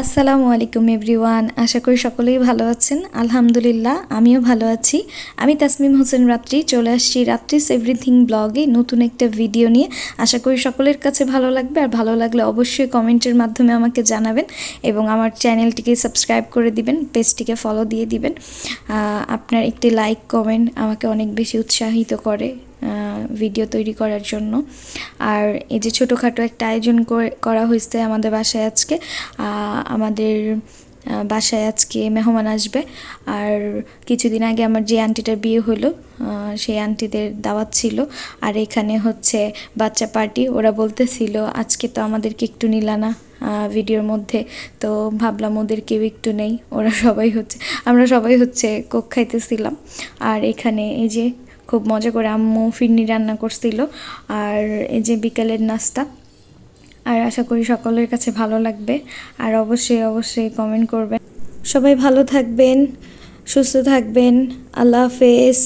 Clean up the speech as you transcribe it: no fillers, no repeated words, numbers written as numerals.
আসসালামু আলাইকুম এভরিওয়ান, আশা করি সকলেই ভালো আছেন। আলহামদুলিল্লাহ আমিও ভালো আছি। আমি তাসমিম হোসেন রাত্রি চলে আসছি রাত্রিস এভরিথিং ব্লগে নতুন একটা ভিডিও নিয়ে। আশা করি সকলের কাছে ভালো লাগবে, আর ভালো লাগলে অবশ্যই কমেন্টের মাধ্যমে আমাকে জানাবেন এবং আমার চ্যানেলটিকে সাবস্ক্রাইব করে দিবেন, পেজটিকে ফলো দিয়ে দিবেন। আপনার একটি লাইক কমেন্ট আমাকে অনেক বেশি উৎসাহিত করে ভিডিও তৈরি করার জন্য। আর এই যে ছোটোখাটো একটা আয়োজন করা হয়েছে আমাদের বাসায় আজকে। আমাদের বাসায় আজকে মেহমান আসবে, আর কিছুদিন আগে আমার যে আন্টিটার বিয়ে হলো সেই আন্টিদের দাওয়াত ছিল। আর এখানে হচ্ছে বাচ্চা পার্টি। ওরা বলতেছিল আজকে তো আমাদেরকে একটু নিলা না ভিডিওর মধ্যে, তো ভাবলাম ওদেরকেও একটু নেই। আমরা সবাই হচ্ছে কোক খাইতেছিলাম। আর এখানে এই যে খুব মজা করে আম্মু ফিরনি রান্না করছিল, আর এই যে বিকালের নাস্তা। আর আশা করি সকলের কাছে ভালো লাগবে, আর অবশ্যই কমেন্ট করবেন। সবাই ভালো থাকবেন, সুস্থ থাকবেন। আল্লাহ হাফেজ।